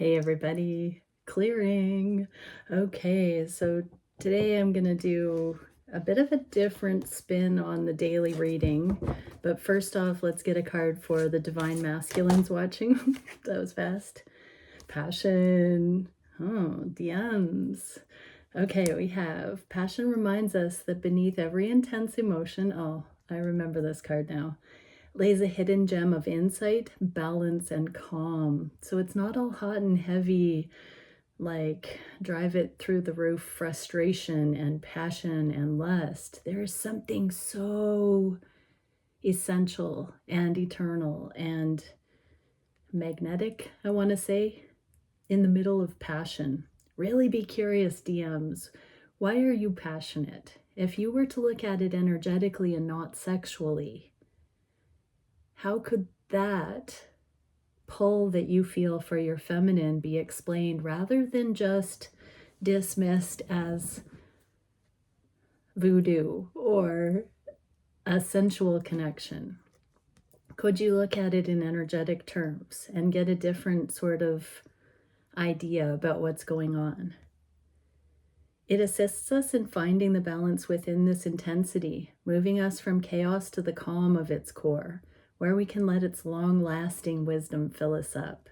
Hey everybody, clearing. Okay, so today I'm gonna do a bit of a different spin on the daily reading, but first off, let's get a card for the Divine Masculines watching. That was fast. Passion. Oh, DMs. Okay, we have passion reminds us that beneath every intense emotion, oh, I remember this card now, lays a hidden gem of insight, balance, and calm. So it's not all hot and heavy, like drive it through the roof frustration and passion and lust. There is something so essential and eternal and magnetic, I want to say, in the middle of passion. Really be curious, DMs. Why are you passionate? If you were to look at it energetically and not sexually, how could that pull that you feel for your feminine be explained rather than just dismissed as voodoo or a sensual connection? Could you look at it in energetic terms and get a different sort of idea about what's going on? It assists us in finding the balance within this intensity, moving us from chaos to the calm of its core, where we can let its long-lasting wisdom fill us up.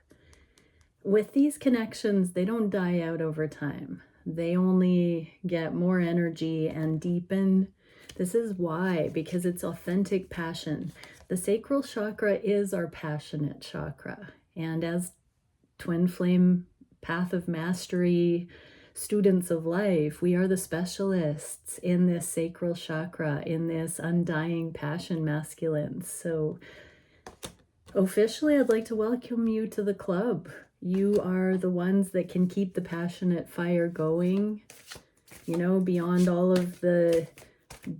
With these connections, they don't die out over time. They only get more energy and deepen. This is why, because it's authentic passion. The sacral chakra is our passionate chakra. And as twin flame path of mastery students of life, we are the specialists in this sacral chakra, in this undying passion masculine. So officially, I'd like to welcome you to the club. You are the ones that can keep the passionate fire going, you know, beyond all of the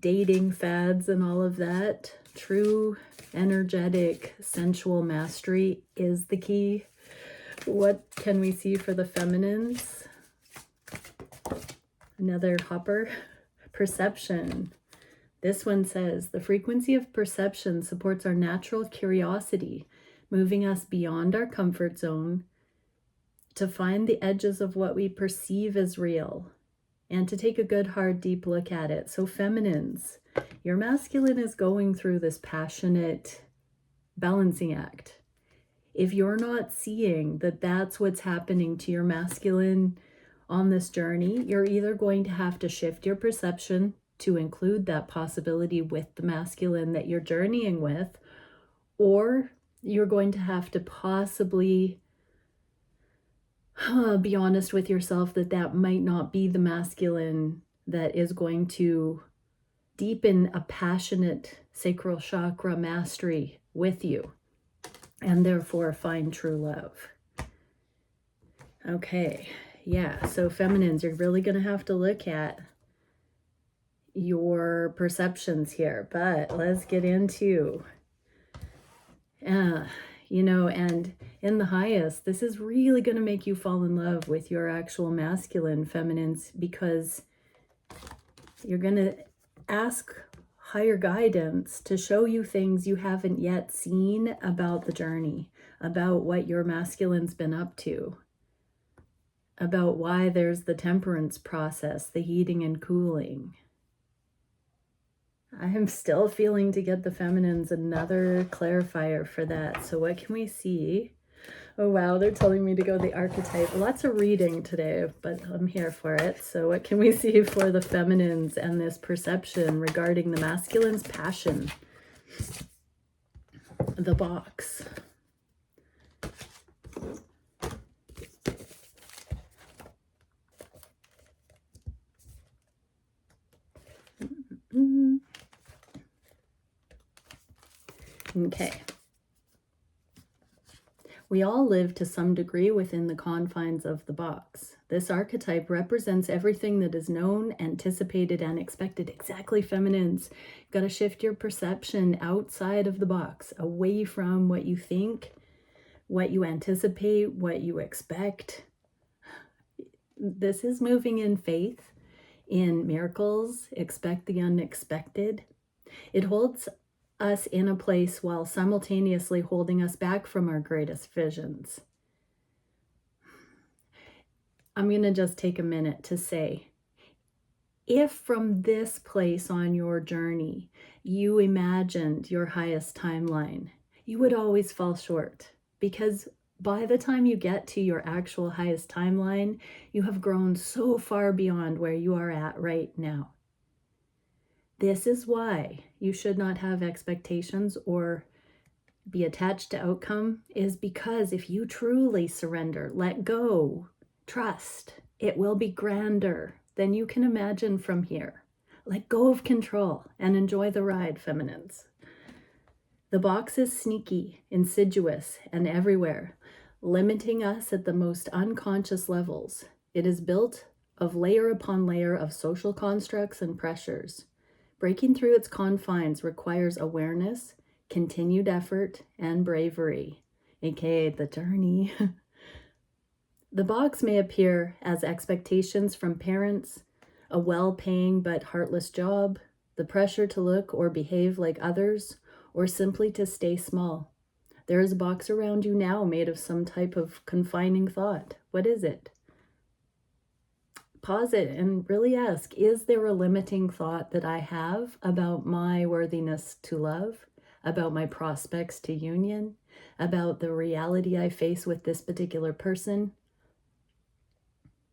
dating fads and all of that. True, energetic, sensual mastery is the key. What can we see for the feminines? Another hopper. Perception. This one says, the frequency of perception supports our natural curiosity, moving us beyond our comfort zone to find the edges of what we perceive as real and to take a good, hard, deep look at it. So feminines, your masculine is going through this passionate balancing act. If you're not seeing that that's what's happening to your masculine on this journey, you're either going to have to shift your perception to include that possibility with the masculine that you're journeying with, or you're going to have to possibly be honest with yourself that that might not be the masculine that is going to deepen a passionate sacral chakra mastery with you and therefore find true love. Okay, yeah, so feminines, you're really going to have to look at your perceptions here, but let's get into you know, and in the highest, this is really going to make you fall in love with your actual masculine feminines, because you're going to ask higher guidance to show you things you haven't yet seen about the journey, about what your masculine's been up to, about why there's the temperance process, the heating and cooling. I am still feeling to get the feminines another clarifier for that. So what can we see? Oh, wow, they're telling me to go the archetype. Lots of reading today, but I'm here for it. So what can we see for the feminines and this perception regarding the masculine's passion? The box. Okay. We all live to some degree within the confines of the box. This archetype represents everything that is known, anticipated, and expected. Exactly, feminines. You've got to shift your perception outside of the box, away from what you think, what you anticipate, what you expect. This is moving in faith, in miracles. Expect the unexpected. It holds us in a place while simultaneously holding us back from our greatest visions. I'm going to just take a minute to say, if from this place on your journey, you imagined your highest timeline, you would always fall short, because by the time you get to your actual highest timeline, you have grown so far beyond where you are at right now. This is why you should not have expectations or be attached to outcome, is because if you truly surrender, let go, trust, it will be grander than you can imagine from here. Let go of control and enjoy the ride, feminines. The box is sneaky, insidious, and everywhere, limiting us at the most unconscious levels. It is built of layer upon layer of social constructs and pressures. Breaking through its confines requires awareness, continued effort, and bravery, aka the journey. The box may appear as expectations from parents, a well-paying but heartless job, the pressure to look or behave like others, or simply to stay small. There is a box around you now made of some type of confining thought. What is it? Pause it and really ask, is there a limiting thought that I have about my worthiness to love, about my prospects to union, about the reality I face with this particular person?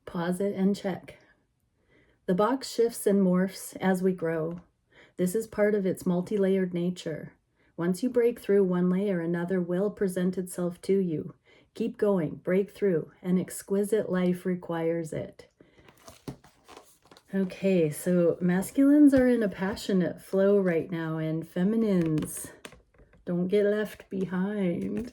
Pause it and check. The box shifts and morphs as we grow. This is part of its multi-layered nature. Once you break through one layer, another will present itself to you. Keep going, break through. An exquisite life requires it. Okay, so masculines are in a passionate flow right now, and feminines, don't get left behind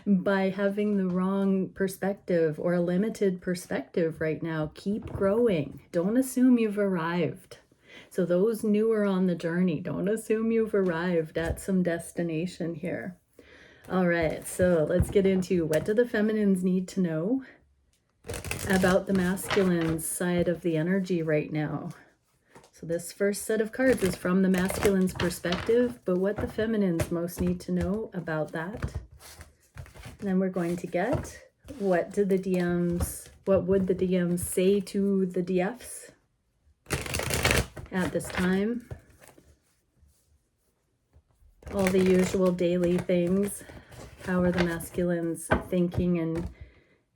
by having the wrong perspective or a limited perspective right now. Keep growing. Don't assume you've arrived. So those newer on the journey, don't assume you've arrived at some destination here. All right, so let's get into, what do the feminines need to know about the masculine's side of the energy right now? So this first set of cards is from the masculine's perspective, but what the feminines most need to know about that. And then we're going to get, what would the DMs say to the DFs at this time? All the usual daily things. How are the masculines thinking and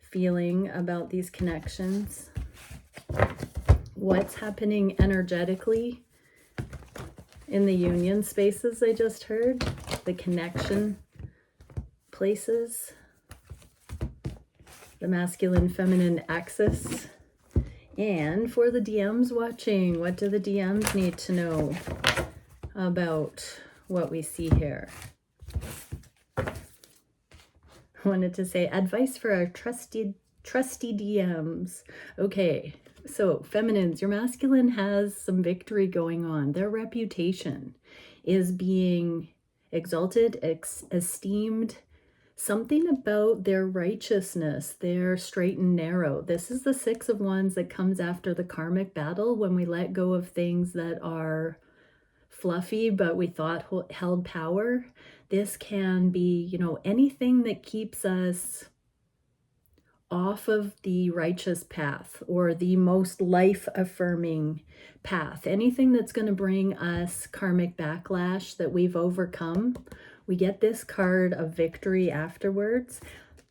feeling about these connections? What's happening energetically in the union spaces I just heard? The connection places. The masculine-feminine axis. And for the DMs watching, what do the DMs need to know about what we see here? I wanted to say advice for our trusty DMs. Okay, so feminines, your masculine has some victory going on. Their reputation is being exalted, esteemed. Something about their righteousness, their straight and narrow. This is the Six of Wands that comes after the karmic battle, when we let go of things that are fluffy but we thought held power. This can be, you know, anything that keeps us off of the righteous path or the most life-affirming path. Anything that's going to bring us karmic backlash that we've overcome. We get this card of victory afterwards.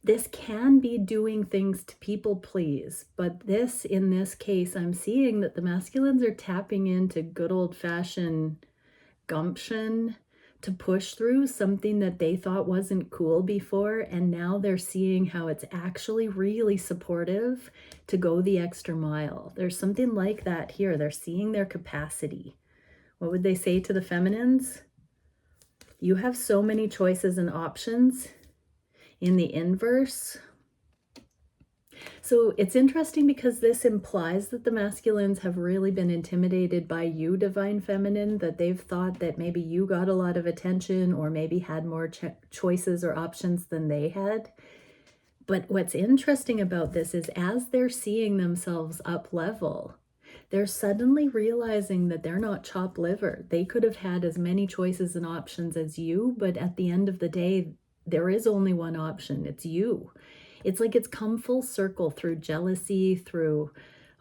This can be doing things to people please, but in this case, I'm seeing that the masculines are tapping into good old-fashioned gumption to push through something that they thought wasn't cool before, and now they're seeing how it's actually really supportive to go the extra mile. There's something like that here. They're seeing their capacity. What would they say to the feminines? You have so many choices and options in the inverse. So it's interesting because this implies that the masculines have really been intimidated by you, Divine Feminine, that they've thought that maybe you got a lot of attention or maybe had more choices or options than they had. But what's interesting about this is as they're seeing themselves up level, they're suddenly realizing that they're not chopped liver. They could have had as many choices and options as you, but at the end of the day, there is only one option. It's you. It's like it's come full circle through jealousy, through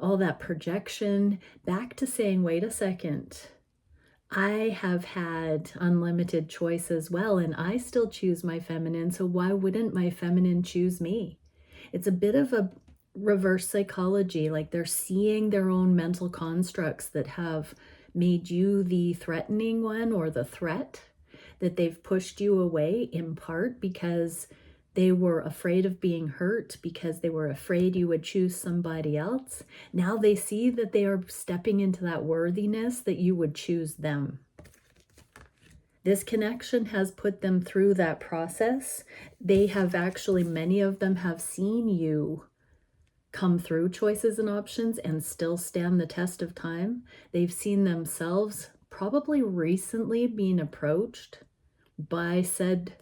all that projection, back to saying, wait a second, I have had unlimited choice as well, and I still choose my feminine, so why wouldn't my feminine choose me? It's a bit of a reverse psychology, like they're seeing their own mental constructs that have made you the threatening one or the threat, that they've pushed you away in part because they were afraid of being hurt, because they were afraid you would choose somebody else. Now they see that they are stepping into that worthiness that you would choose them. This connection has put them through that process. They have actually, many of them have seen you come through choices and options and still stand the test of time. They've seen themselves probably recently being approached by said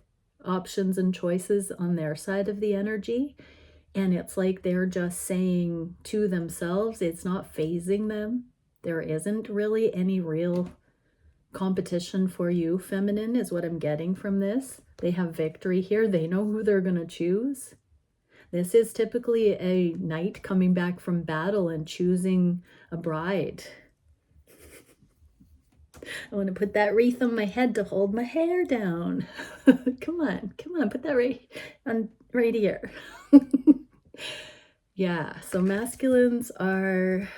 options and choices on their side of the energy. And it's like they're just saying to themselves, it's not phasing them. There isn't really any real competition for you, feminine, is what I'm getting from this. They have victory here. They know who they're going to choose. This is typically a knight coming back from battle and choosing a bride. I want to put that wreath on my head to hold my hair down. Come on, put that right here. Yeah, so masculines are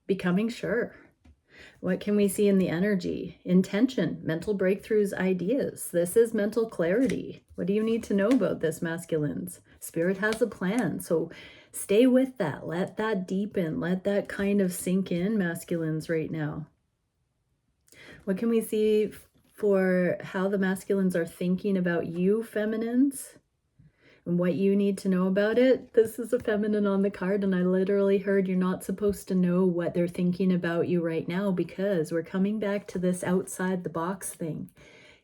becoming sure. What can we see in the energy? Intention, mental breakthroughs, ideas. This is mental clarity. What do you need to know about this, masculines? Spirit has a plan, so stay with that. Let that deepen. Let that kind of sink in, masculines, right now. What can we see for how the masculines are thinking about you, feminines? And what you need to know about it? This is a feminine on the card, and I literally heard you're not supposed to know what they're thinking about you right now, because we're coming back to this outside the box thing.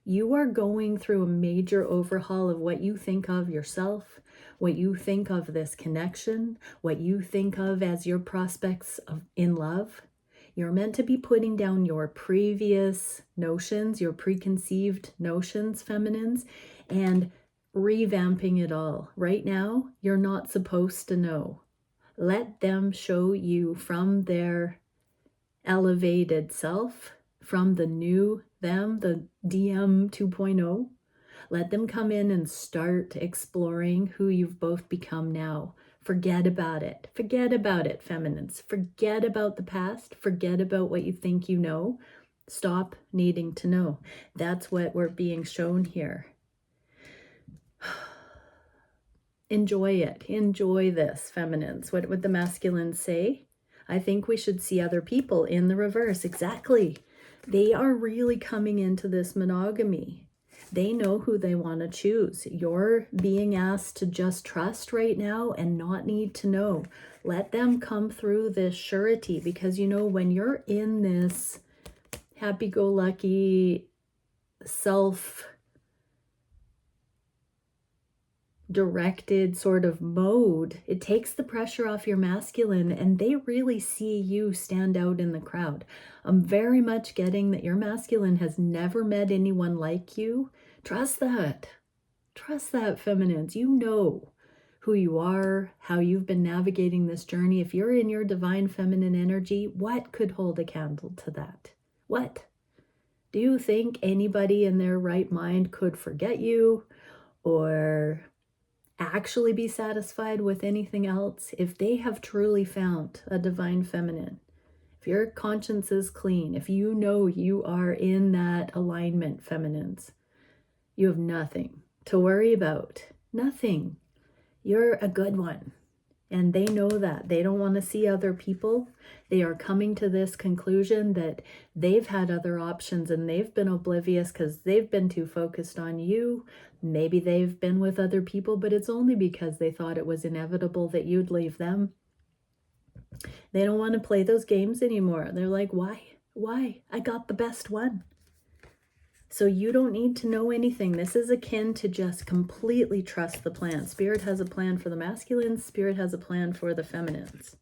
You are going through a major overhaul of what you think of yourself, what you think of this connection, what you think of as your prospects in love. You're meant to be putting down your previous notions, your preconceived notions, feminines, and revamping it all. Right now, you're not supposed to know. Let them show you from their elevated self, from the new them, the DM 2.0. Let them come in and start exploring who you've both become now. Forget about it. Forget about it, feminines. Forget about the past. Forget about what you think you know. Stop needing to know. That's what we're being shown here. Enjoy it. Enjoy this, feminines. What would the masculines say? I think we should see other people in the reverse. Exactly. They are really coming into this monogamy. They know who they want to choose. You're being asked to just trust right now and not need to know. Let them come through this surety, because you know, when you're in this happy-go-lucky self-directed sort of mode, it takes the pressure off your masculine, and they really see you stand out in the crowd. I'm very much getting that your masculine has never met anyone like you. Trust that. Trust that, feminines. You know who you are, how you've been navigating this journey. If you're in your divine feminine energy, what could hold a candle to that? What? Do you think anybody in their right mind could forget you or actually be satisfied with anything else? If they have truly found a divine feminine, if your conscience is clean, if you know you are in that alignment, feminines, you have nothing to worry about. Nothing. You're a good one. And they know that. They don't want to see other people. They are coming to this conclusion that they've had other options and they've been oblivious because they've been too focused on you. Maybe they've been with other people, but it's only because they thought it was inevitable that you'd leave them. They don't want to play those games anymore. They're like, why? Why? I got the best one. So you don't need to know anything. This is akin to just completely trust the plan. Spirit has a plan for the masculines. Spirit has a plan for the feminines.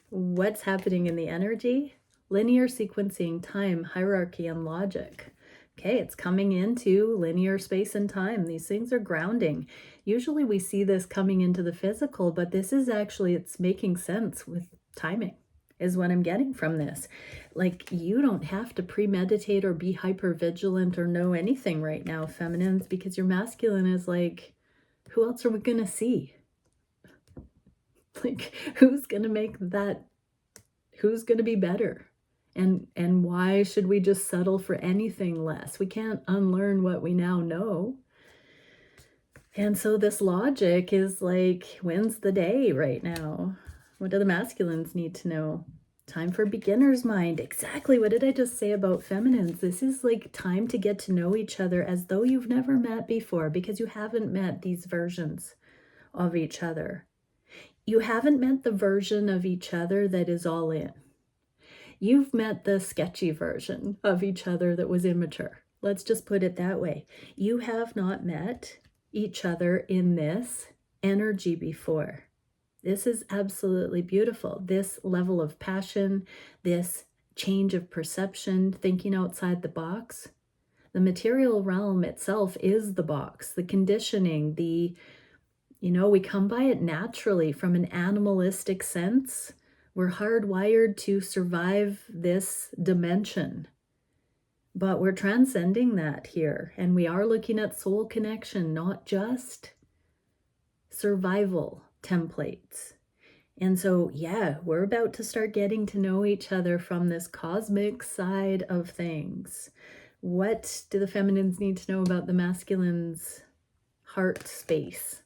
What's happening in the energy? Linear sequencing, time, hierarchy, and logic. Okay, it's coming into linear space and time. These things are grounding. Usually we see this coming into the physical, but this is actually, it's making sense with timing, is what I'm getting from this. Like, you don't have to premeditate or be hyper vigilant or know anything right now, feminines, because your masculine is like, who else are we going to see? Like, who's going to make that? Who's going to be better? And why should we just settle for anything less? We can't unlearn what we now know. And so this logic is like, when's the day right now? What do the masculines need to know? Time for beginner's mind. Exactly. What did I just say about feminines? This is like time to get to know each other as though you've never met before, because you haven't met these versions of each other. You haven't met the version of each other that is all in. You've met the sketchy version of each other that was immature. Let's just put it that way. You have not met each other in this energy before. This is absolutely beautiful. This level of passion, this change of perception, thinking outside the box. The material realm itself is the box, the conditioning, we come by it naturally from an animalistic sense. We're hardwired to survive this dimension, but we're transcending that here. And we are looking at soul connection, not just survival templates. And so, yeah, we're about to start getting to know each other from this cosmic side of things. What do the feminines need to know about the masculine's heart space?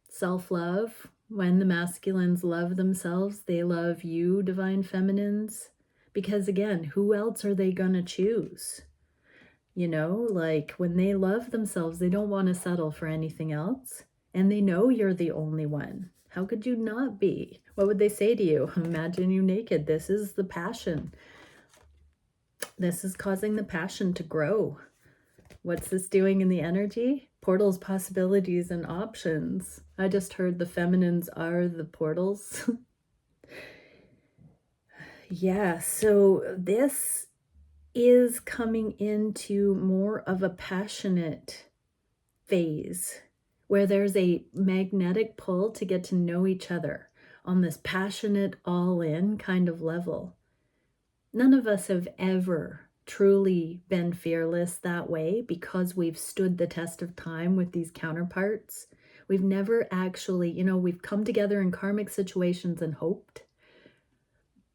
Self-love. When the masculines love themselves, they love you, divine feminines. Because again, who else are they going to choose? Like when they love themselves, they don't want to settle for anything else. And they know you're the only one. How could you not be? What would they say to you? Imagine you naked. This is the passion. This is causing the passion to grow. What's this doing in the energy? Portals, possibilities, and options. I just heard the feminines are the portals. Yeah, so this is coming into more of a passionate phase where there's a magnetic pull to get to know each other on this passionate, all-in kind of level. None of us have ever truly been fearless that way because we've stood the test of time with these counterparts. We've never actually, we've come together in karmic situations and hoped.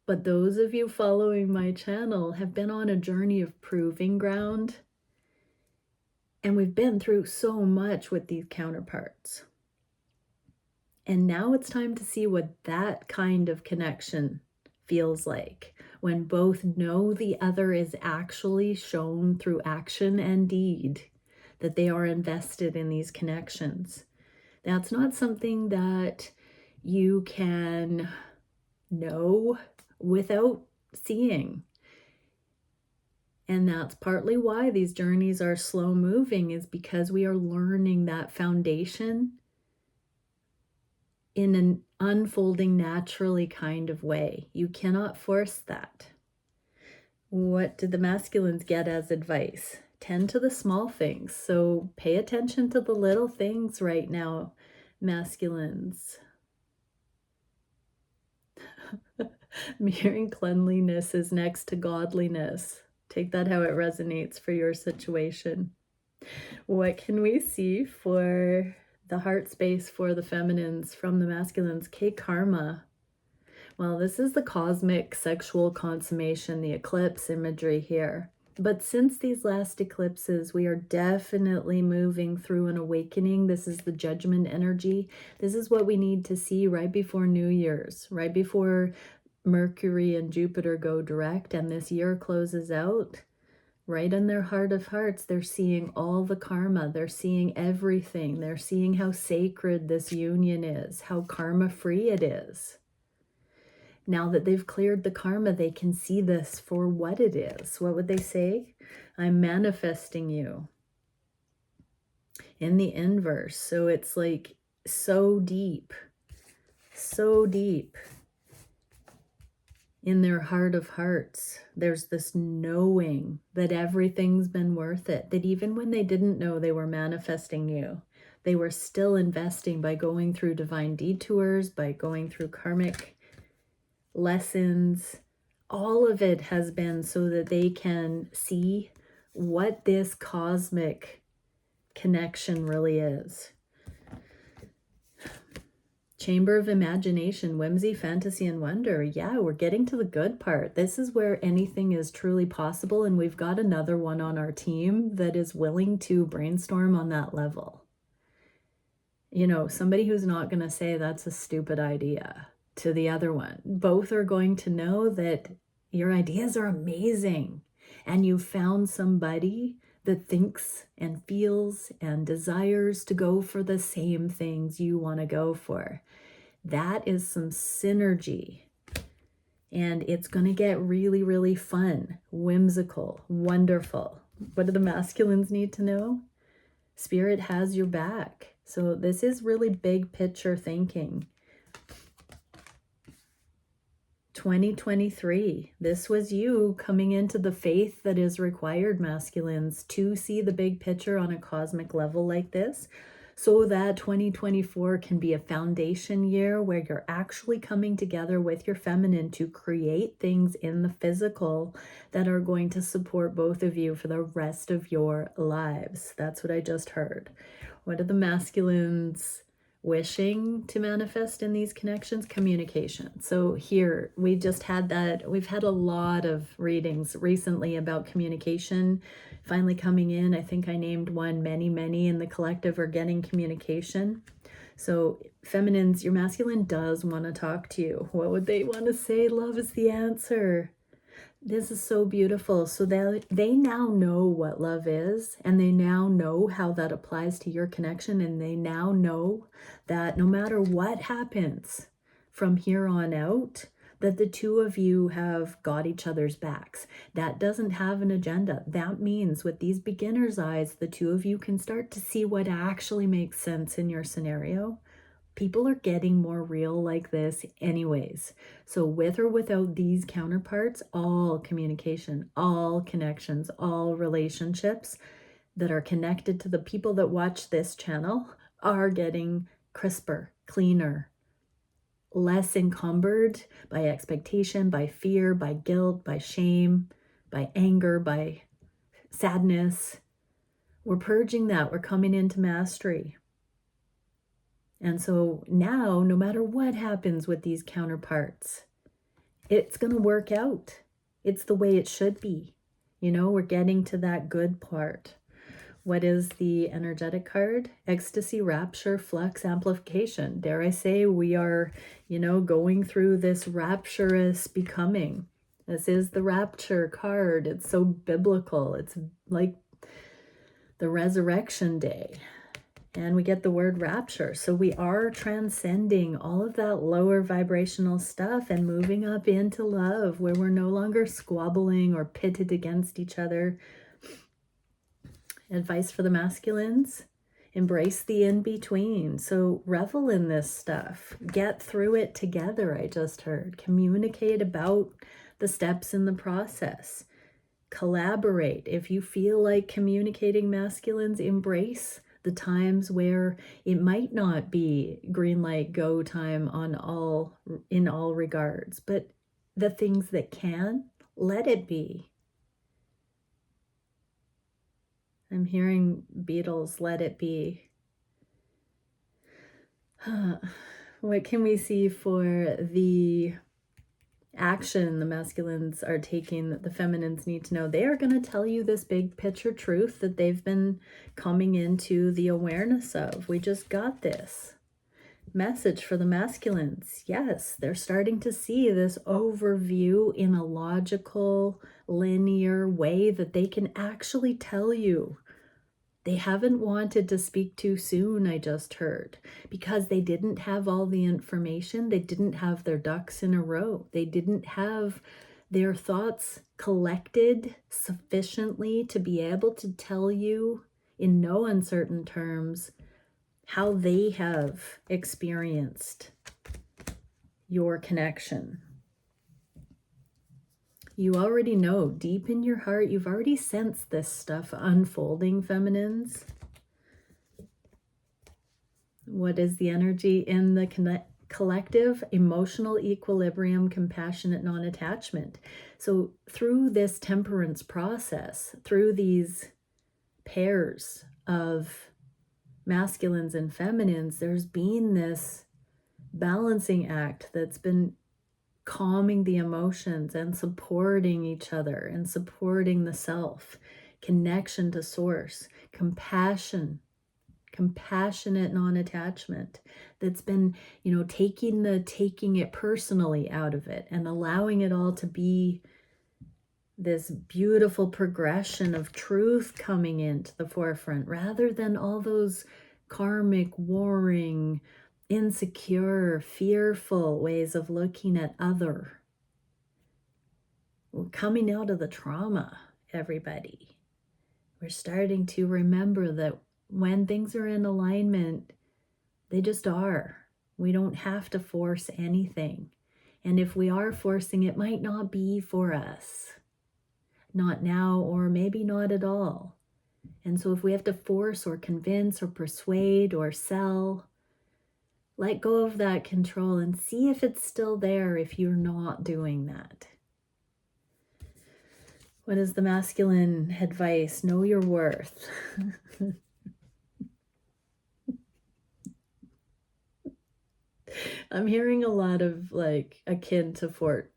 But those of you following my channel have been on a journey of proving ground. And we've been through so much with these counterparts. And now it's time to see what that kind of connection feels like, when both know the other is actually shown through action and deed that they are invested in these connections. That's not something that you can know without seeing. And that's partly why these journeys are slow moving, is because we are learning that foundation in an unfolding naturally kind of way. You cannot force that. What did the masculines get as advice? Tend to the small things. So pay attention to the little things right now, masculines. Mere cleanliness is next to godliness. Take that how it resonates for your situation. What can we see for the heart space for the feminines from the masculines? Karma. Well, this is the cosmic sexual consummation, the eclipse imagery here. But since these last eclipses, we are definitely moving through an awakening. This is the judgment energy. This is what we need to see right before New Year's, right before Mercury and Jupiter go direct and this year closes out. Right in their heart of hearts, they're seeing all the karma. They're seeing everything. They're seeing how sacred this union is, how karma-free it is. Now that they've cleared the karma, they can see this for what it is. What would they say? I'm manifesting you. In the inverse. So it's like so deep. So deep. in their heart of hearts, there's this knowing that everything's been worth it, that even when they didn't know they were manifesting you, they were still investing by going through divine detours, by going through karmic lessons. All of it has been so that they can see what this cosmic connection really is. Chamber of imagination, whimsy, fantasy, and wonder. Yeah, we're getting to the good part. This is where anything is truly possible, and we've got another one on our team that is willing to brainstorm on that level. You know, somebody who's not going to say that's a stupid idea to the other one. Both are going to know that your ideas are amazing, and you found somebody that thinks and feels and desires to go for the same things you want to go for. That is some synergy, and it's going to get really, really fun, whimsical, wonderful. What do the masculines need to know? Spirit has your back. So this is really big picture thinking. 2023, this was you coming into the faith that is required, masculines, to see the big picture on a cosmic level like this, so that 2024 can be a foundation year where you're actually coming together with your feminine to create things in the physical that are going to support both of you for the rest of your lives. That's what I just heard. What are the masculines wishing to manifest in these connections? Communication. So here we just had that. We've had a lot of readings recently about communication finally coming in. I think I named one. Many in the collective are getting communication. So feminines, your masculine does want to talk to you. What would they want to say? Love is the answer. This is so beautiful. So they now know what love is, and they now know how that applies to your connection, and they now know that no matter what happens from here on out, that the two of you have got each other's backs. That doesn't have an agenda. That means with these beginner's eyes, the two of you can start to see what actually makes sense in your scenario. People are getting more real like this anyways. So with or without these counterparts, all communication, all connections, all relationships that are connected to the people that watch this channel are getting crisper, cleaner, less encumbered by expectation, by fear, by guilt, by shame, by anger, by sadness. We're purging that. We're coming into mastery. And so now, no matter what happens with these counterparts, it's going to work out. It's the way it should be. You know, we're getting to that good part. What is the energetic card? Ecstasy, rapture, flux, amplification. Dare I say we are, you know, going through this rapturous becoming. This is the rapture card. It's so biblical. It's like the resurrection day. And we get the word rapture. So we are transcending all of that lower vibrational stuff and moving up into love, where we're no longer squabbling or pitted against each other. Advice for the masculines: embrace the in-between. So revel in this stuff. Get through it together, I just heard. Communicate about the steps in the process. Collaborate. If you feel like communicating, masculines, embrace the times where it might not be green light go time in all regards, but the things that can, let it be. I'm hearing Beatles, let it be. What can we see for the action the masculines are taking that the feminines need to know? They are going to tell you this big picture truth that they've been coming into the awareness of. We just got this message for the masculines. Yes, they're starting to see this overview in a logical, linear way that they can actually tell you. They haven't wanted to speak too soon, I just heard, because they didn't have all the information. They didn't have their ducks in a row. They didn't have their thoughts collected sufficiently to be able to tell you in no uncertain terms how they have experienced your connection. You already know, deep in your heart, you've already sensed this stuff unfolding, feminines. What is the energy in the collective? Emotional equilibrium, compassionate non-attachment. So through this temperance process, through these pairs of masculines and feminines, there's been this balancing act that's been calming the emotions and supporting each other and supporting the self, connection to source, compassion, compassionate non-attachment that's been, taking it personally out of it and allowing it all to be this beautiful progression of truth coming into the forefront rather than all those karmic, warring, insecure, fearful ways of looking at other. We're coming out of the trauma, everybody. We're starting to remember that when things are in alignment, they just are. We don't have to force anything. And if we are forcing, it might not be for us. Not now, or maybe not at all. And so if we have to force or convince or persuade or sell, let go of that control and see if it's still there if you're not doing that. What is the masculine advice? Know your worth. I'm hearing a lot of akin to fart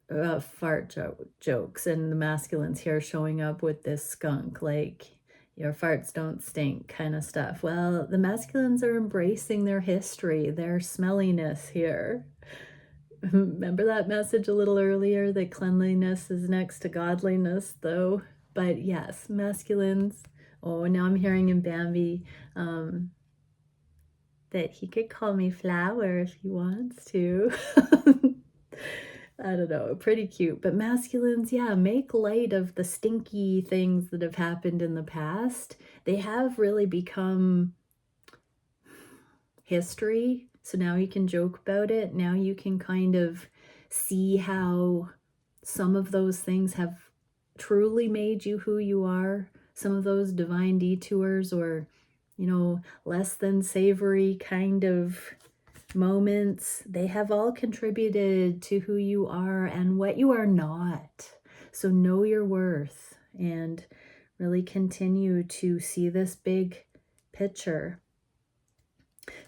jokes, and the masculines here showing up with this skunk, your farts don't stink kind of stuff. Well, the masculines are embracing their history, their smelliness here. Remember that message a little earlier that cleanliness is next to godliness, though? But yes, masculines. Oh, now I'm hearing in Bambi that he could call me Flower if he wants to. I don't know, pretty cute. But masculines, yeah, make light of the stinky things that have happened in the past. They have really become history. So now you can joke about it. Now you can kind of see how some of those things have truly made you who you are. Some of those divine detours or, less than savory kind of moments, they have all contributed to who you are and what you are not. So know your worth and really continue to see this big picture.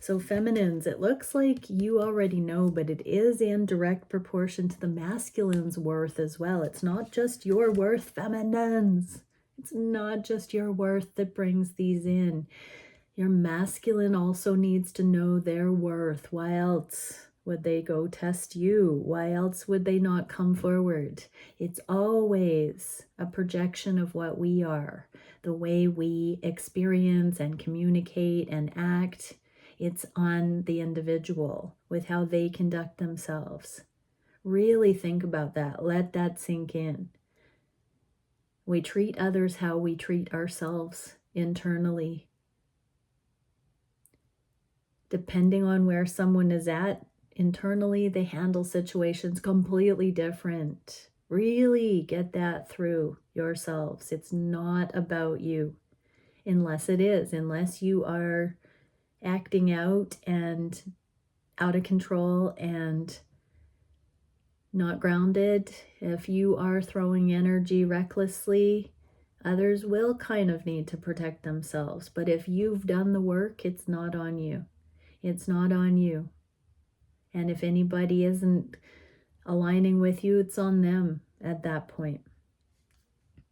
So feminines, it looks like you already know, but it is in direct proportion to the masculine's worth as well. It's not just your worth, feminines. It's not just your worth that brings these in. Your masculine also needs to know their worth. Why else would they go test you? Why else would they not come forward? It's always a projection of what we are, the way we experience and communicate and act. It's on the individual with how they conduct themselves. Really think about that. Let that sink in. We treat others how we treat ourselves internally. Depending on where someone is at internally, they handle situations completely different. Really get that through yourselves. It's not about you, unless it is, unless you are acting out and out of control and not grounded. If you are throwing energy recklessly, others will kind of need to protect themselves. But if you've done the work, it's not on you. It's not on you. And if anybody isn't aligning with you, it's on them at that point.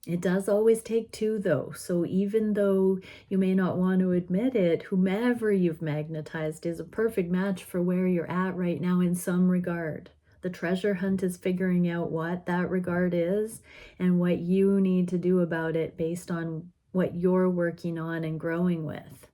It does always take two, though. So even though you may not want to admit it, whomever you've magnetized is a perfect match for where you're at right now in some regard. The treasure hunt is figuring out what that regard is and what you need to do about it based on what you're working on and growing with.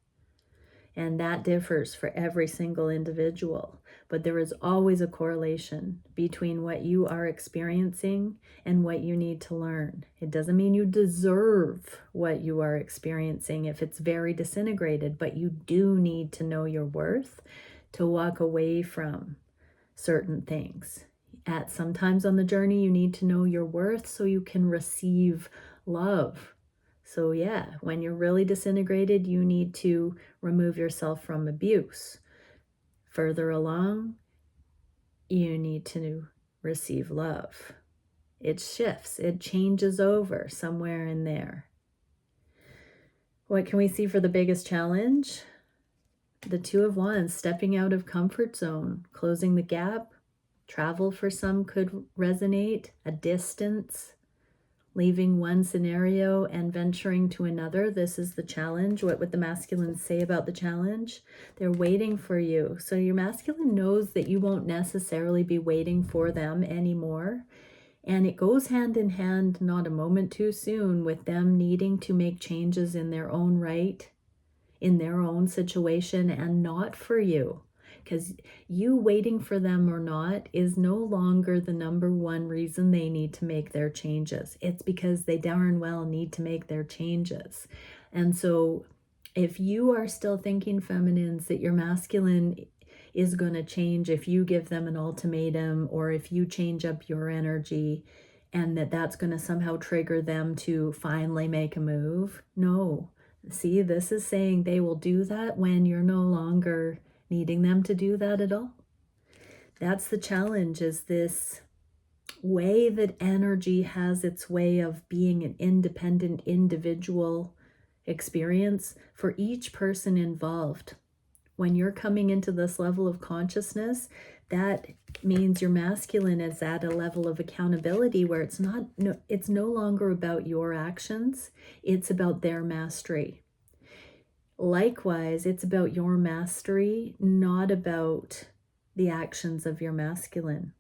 And that differs for every single individual. But there is always a correlation between what you are experiencing and what you need to learn. It doesn't mean you deserve what you are experiencing if it's very disintegrated, but you do need to know your worth to walk away from certain things. At sometimes on the journey, you need to know your worth so you can receive love. So yeah, when you're really disintegrated, you need to remove yourself from abuse. Further along, you need to receive love. It shifts, it changes over somewhere in there. What can we see for the biggest challenge? The Two of Wands, stepping out of comfort zone, closing the gap. Travel for some could resonate, a distance, leaving one scenario and venturing to another. This is the challenge. What would the masculines say about the challenge? They're waiting for you. So your masculine knows that you won't necessarily be waiting for them anymore. And it goes hand in hand, not a moment too soon, with them needing to make changes in their own right, in their own situation, and not for you. Because you waiting for them or not is no longer the number one reason they need to make their changes. It's because they darn well need to make their changes. And so if you are still thinking, feminines, that your masculine is going to change if you give them an ultimatum, or if you change up your energy, and that's going to somehow trigger them to finally make a move, no. See, this is saying they will do that when you're no longer needing them to do that at all. That's the challenge, is this way that energy has its way of being an independent individual experience for each person involved. When you're coming into this level of consciousness, that means your masculine is at a level of accountability where it's no longer about your actions, it's about their mastery. Likewise, it's about your mastery, not about the actions of your masculine.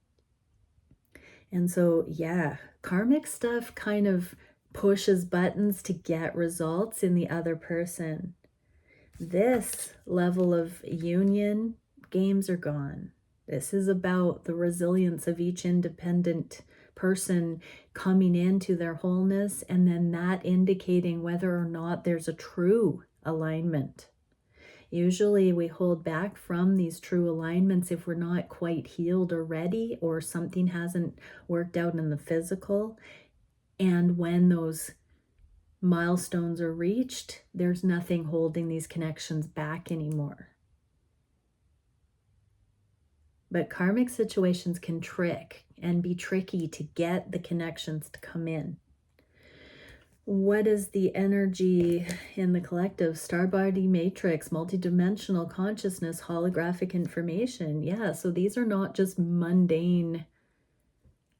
And so, yeah, karmic stuff kind of pushes buttons to get results in the other person. This level of union, games are gone. This is about the resilience of each independent person coming into their wholeness, and then that indicating whether or not there's a true alignment. Usually we hold back from these true alignments if we're not quite healed or ready, or something hasn't worked out in the physical. And when those milestones are reached, there's nothing holding these connections back anymore. But karmic situations can trick and be tricky to get the connections to come in. What is the energy in the collective? Star body matrix, multidimensional consciousness, holographic information. Yeah, so these are not just mundane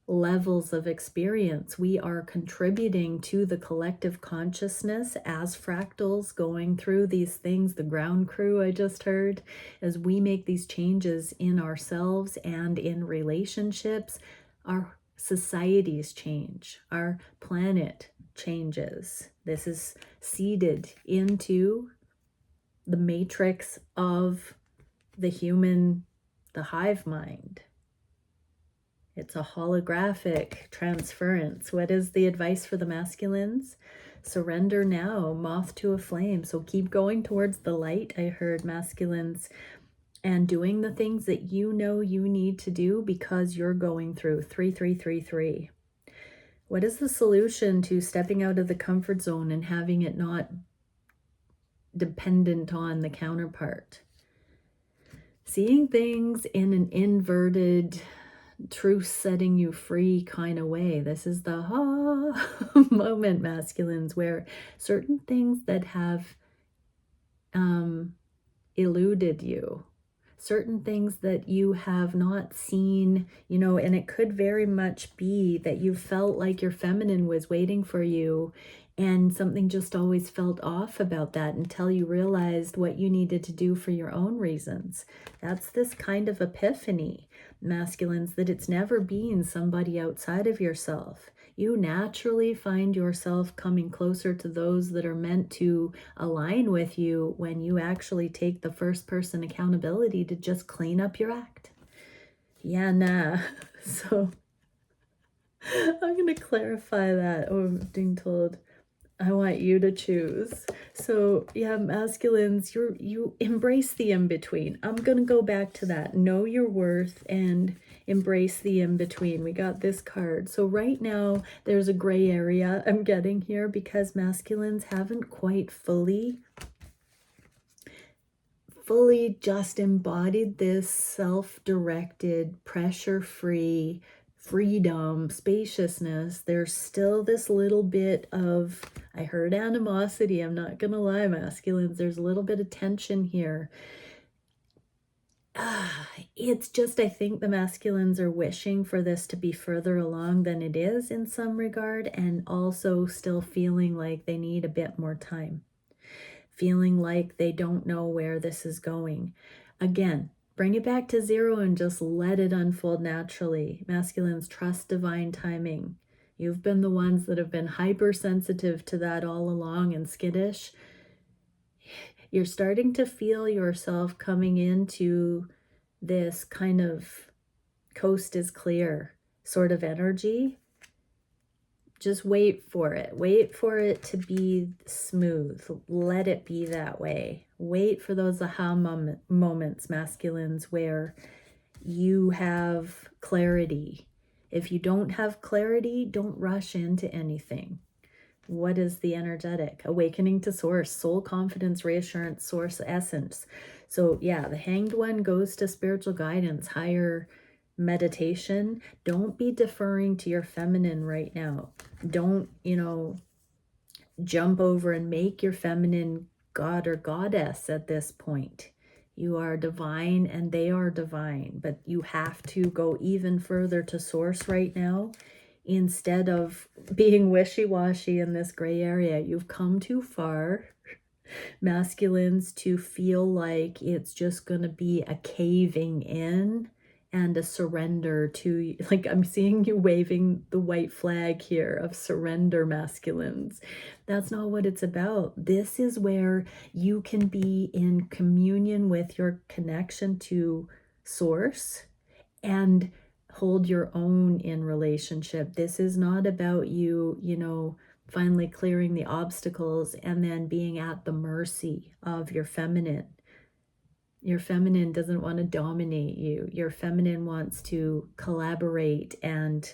levels of experience. We are contributing to the collective consciousness as fractals going through these things. The ground crew I just heard, as we make these changes in ourselves and in relationships, our societies change, our planet changes. This is seeded into the matrix of the human, the hive mind. It's a holographic transference. What is the advice for the masculines? Surrender now, moth to a flame. So keep going towards the light, I heard, masculines, and doing the things that you know you need to do because you're going through 3333. What is the solution to stepping out of the comfort zone and having it not dependent on the counterpart? Seeing things in an inverted, truth setting you free kind of way. This is the moment, masculines, where certain things that have eluded you, certain things that you have not seen, and it could very much be that you felt like your feminine was waiting for you, and something just always felt off about that until you realized what you needed to do for your own reasons. That's this kind of epiphany, masculines, that it's never been somebody outside of yourself. You naturally find yourself coming closer to those that are meant to align with you when you actually take the first person accountability to just clean up your act. Yeah, nah. So I'm going to clarify that. Oh, I'm being told I want you to choose. So yeah, masculines, you embrace the in-between. I'm gonna go back to that. Know your worth and embrace the in-between. We got this card. So right now there's a gray area I'm getting here because masculines haven't quite fully just embodied this self-directed, pressure-free freedom, spaciousness. There's still this little bit of, I heard animosity, I'm not gonna lie, masculines, there's a little bit of tension here. It's just, I think the masculines are wishing for this to be further along than it is in some regard, and also still feeling like they need a bit more time, feeling like they don't know where this is going. Again, bring it back to zero and just let it unfold naturally. Masculines, trust divine timing. You've been the ones that have been hypersensitive to that all along and skittish. You're starting to feel yourself coming into this kind of coast is clear sort of energy. Just wait for it. Wait for it to be smooth. Let it be that way. Wait for those aha moments, masculines, where you have clarity. If you don't have clarity, don't rush into anything. What is the energetic? Awakening to source, soul confidence, reassurance, source essence. So yeah, the hanged one goes to spiritual guidance, higher meditation. Don't be deferring to your feminine right now. Don't, jump over and make your feminine god or goddess at this point. You are divine and they are divine, but you have to go even further to source right now. Instead of being wishy-washy in this gray area, you've come too far, masculines, to feel like it's just going to be a caving in and a surrender to, like, I'm seeing you waving the white flag here of surrender, masculines. That's not what it's about. This is where you can be in communion with your connection to source and hold your own in relationship. This is not about you, finally clearing the obstacles and then being at the mercy of your feminine. Your feminine doesn't want to dominate you. Your feminine wants to collaborate and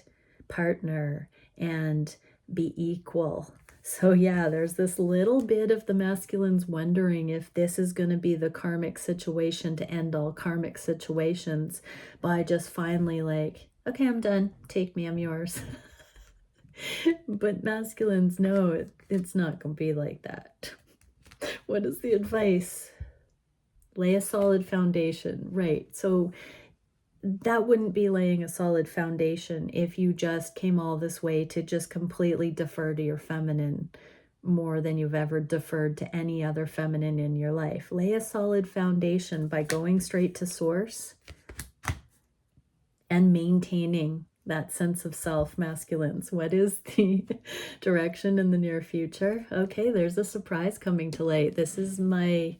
partner and be equal. So yeah, there's this little bit of the masculines wondering if this is going to be the karmic situation to end all karmic situations by just finally like, okay, I'm done. Take me, I'm yours. But masculines know it's not going to be like that. What is the advice? Lay a solid foundation, right? So that wouldn't be laying a solid foundation if you just came all this way to just completely defer to your feminine more than you've ever deferred to any other feminine in your life. Lay a solid foundation by going straight to source and maintaining that sense of self, masculines. What is the direction in the near future? Okay, there's a surprise coming to light. This is my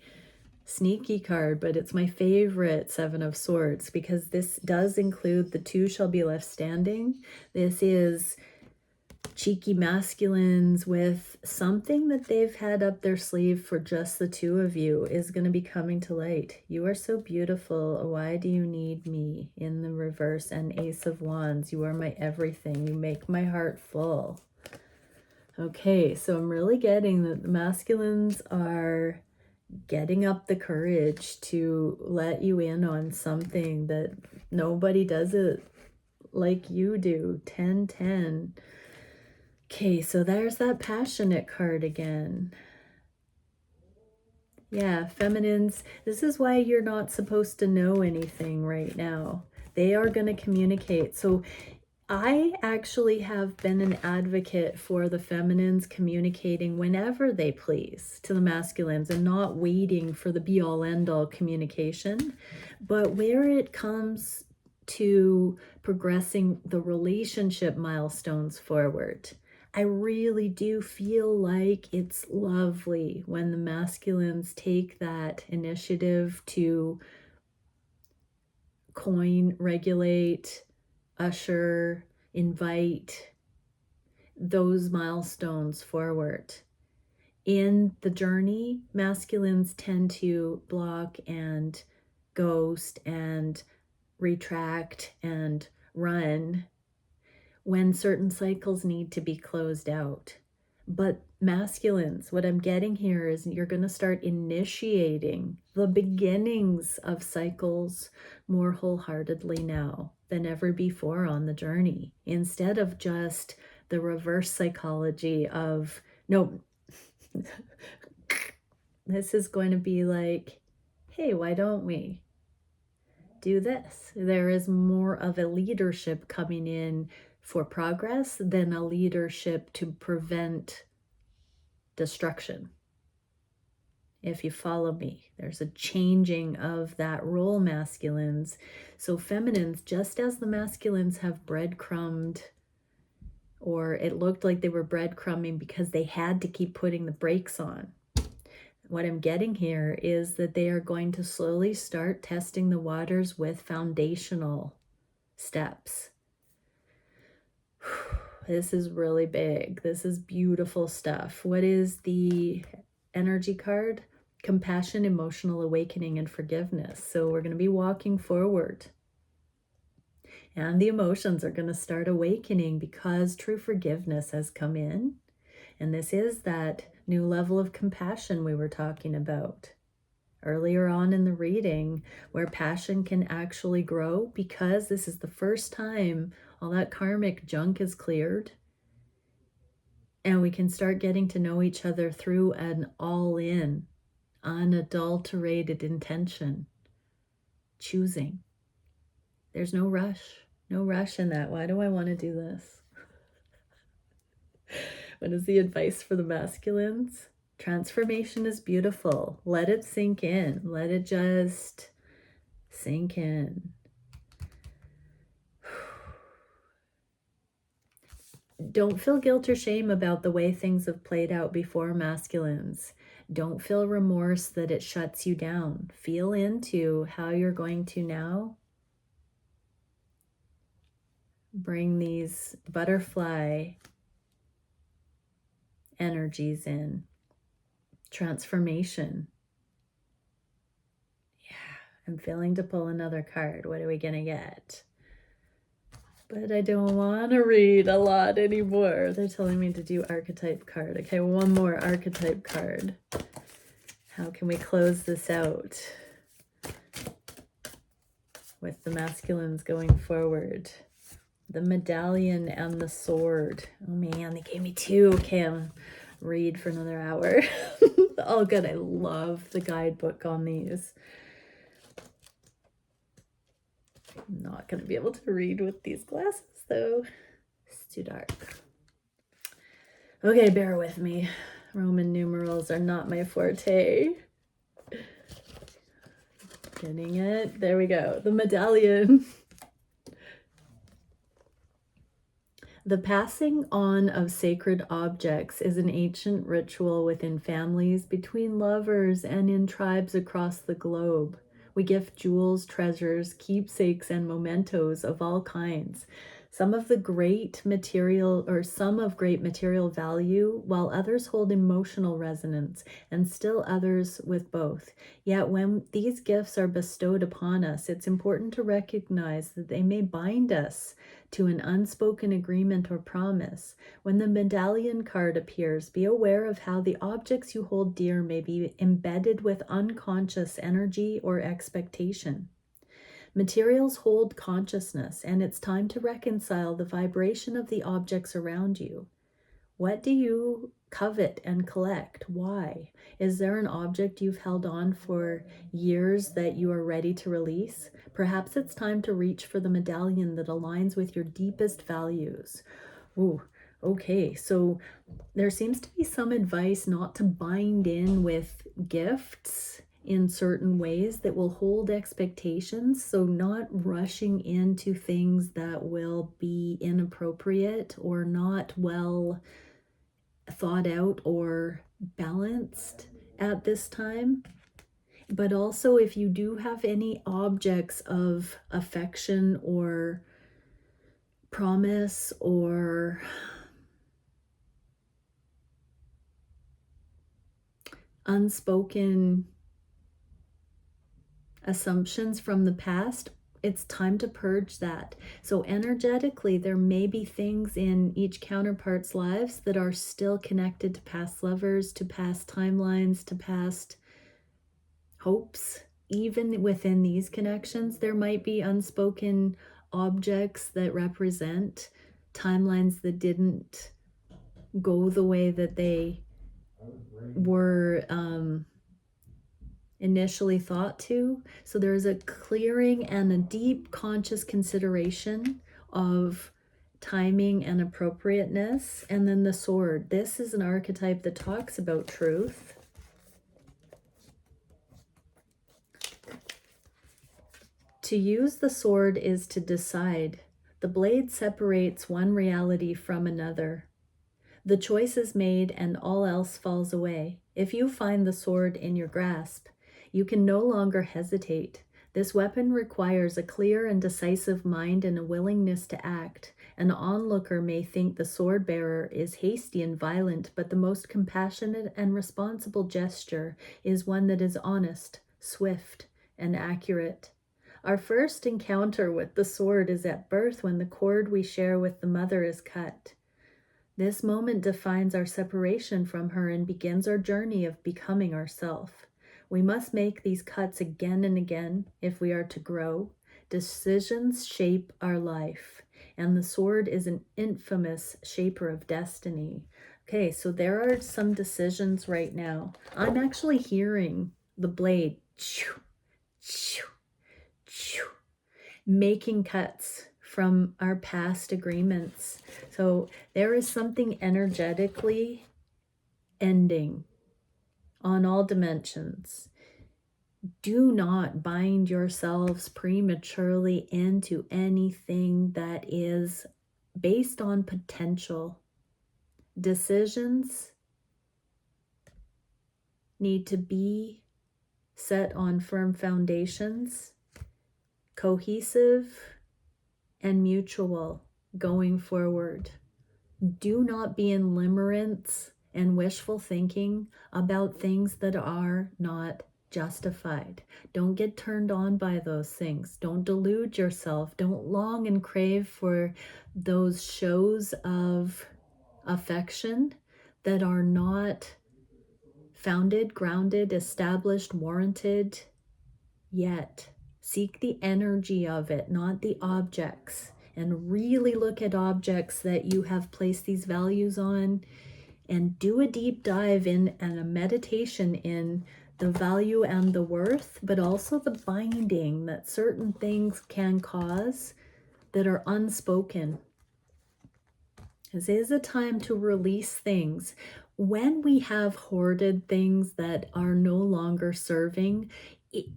sneaky card, but it's my favorite Seven of Swords because this does include the two shall be left standing. This is cheeky masculines with something that they've had up their sleeve for just the two of you is going to be coming to light. You are so beautiful. Why do you need me? In the reverse, and Ace of Wands. You are my everything. You make my heart full. Okay, so I'm really getting that the masculines are getting up the courage to let you in on something that nobody does it like you do. 10-10. Okay, so there's that passionate card again. Yeah, feminines, this is why you're not supposed to know anything right now. They are going to communicate. So I actually have been an advocate for the feminines communicating whenever they please to the masculines and not waiting for the be-all end-all communication. But where it comes to progressing the relationship milestones forward, I really do feel like it's lovely when the masculines take that initiative to coin, regulate, usher, invite those milestones forward. In the journey, masculines tend to block and ghost and retract and run when certain cycles need to be closed out. But masculines, what I'm getting here is you're going to start initiating the beginnings of cycles more wholeheartedly now than ever before on the journey, instead of just the reverse psychology of, no, this is going to be like, hey, why don't we do this? There is more of a leadership coming in for progress than a leadership to prevent destruction. If you follow me, there's a changing of that role, masculines. So feminines, just as the masculines have breadcrumbed, or it looked like they were breadcrumbing because they had to keep putting the brakes on. What I'm getting here is that they are going to slowly start testing the waters with foundational steps. This is really big. This is beautiful stuff. What is the energy card? Compassion, emotional awakening, and forgiveness. So we're going to be walking forward. And the emotions are going to start awakening because true forgiveness has come in. And this is that new level of compassion we were talking about earlier on in the reading, where passion can actually grow because this is the first time all that karmic junk is cleared. And we can start getting to know each other through an all-in, unadulterated intention. Choosing. There's no rush. No rush in that. Why do I want to do this? What is the advice for the masculines? Transformation is beautiful. Let it sink in. Let it just sink in. Don't feel guilt or shame about the way things have played out before, masculines. Don't feel remorse that it shuts you down. Feel into how you're going to now bring these butterfly energies in. Transformation. Yeah, I'm feeling to pull another card. What are we going to get? But I don't want to read a lot anymore. They're telling me to do archetype card. Okay, one more archetype card. How can we close this out with the masculines going forward? The medallion and the sword. Oh man, they gave me two. Okay, I'll read for another hour. Oh good, I love the guidebook on these. I'm not going to be able to read with these glasses though. It's too dark. Okay, bear with me. Roman numerals are not my forte. Getting it. There we go. The medallion. The passing on of sacred objects is an ancient ritual within families, between lovers, and in tribes across the globe. We gift jewels, treasures, keepsakes, and mementos of all kinds. Some of great material value, while others hold emotional resonance, and still others with both. Yet when these gifts are bestowed upon us, it's important to recognize that they may bind us to an unspoken agreement or promise. When the medallion card appears, be aware of how the objects you hold dear may be embedded with unconscious energy or expectation. Materials hold consciousness, and it's time to reconcile the vibration of the objects around you. What do you covet and collect? Why? Is there an object you've held on for years that you are ready to release? Perhaps it's time to reach for the medallion that aligns with your deepest values. Ooh, okay, so there seems to be some advice not to bind in with gifts in certain ways that will hold expectations. So not rushing into things that will be inappropriate or not well thought out or balanced at this time. But also, if you do have any objects of affection or promise or unspoken assumptions from the past, it's time to purge that. So energetically, there may be things in each counterpart's lives that are still connected to past lovers, to past timelines, to past hopes. Even within these connections, there might be unspoken objects that represent timelines that didn't go the way that they were initially thought to. So there's a clearing and a deep conscious consideration of timing and appropriateness. And then the sword. This is an archetype that talks about truth. To use the sword is to decide. The blade separates one reality from another. The choice is made and all else falls away. If you find the sword in your grasp, you can no longer hesitate. This weapon requires a clear and decisive mind and a willingness to act. An onlooker may think the sword bearer is hasty and violent, but the most compassionate and responsible gesture is one that is honest, swift, and accurate. Our first encounter with the sword is at birth, when the cord we share with the mother is cut. This moment defines our separation from her and begins our journey of becoming ourself. We must make these cuts again and again if we are to grow. Decisions shape our life, and the sword is an infamous shaper of destiny. Okay, so there are some decisions right now. I'm actually hearing the blade making cuts from our past agreements. So there is something energetically ending on all dimensions. Do not bind yourselves prematurely into anything that is based on potential. Decisions need to be set on firm foundations, cohesive and mutual going forward. Do not be in limerence and wishful thinking about things that are not justified. Don't get turned on by those things. Don't delude yourself. Don't long and crave for those shows of affection that are not founded, grounded, established, warranted yet. Seek the energy of it, not the objects. And really look at objects that you have placed these values on, and do a deep dive in and a meditation in the value and the worth, but also the binding that certain things can cause that are unspoken. This is a time to release things. When we have hoarded things that are no longer serving,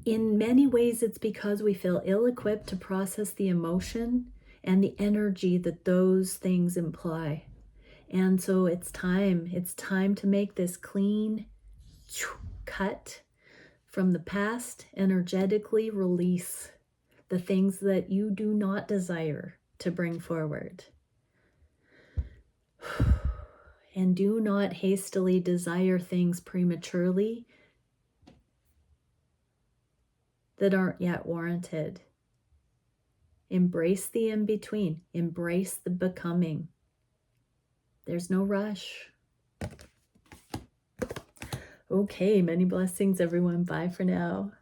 in many ways it's because we feel ill-equipped to process the emotion and the energy that those things imply. And so it's time to make this clean cut from the past, energetically release the things that you do not desire to bring forward. And do not hastily desire things prematurely that aren't yet warranted. Embrace the in-between. Embrace the becoming. There's no rush. Okay, many blessings, everyone. Bye for now.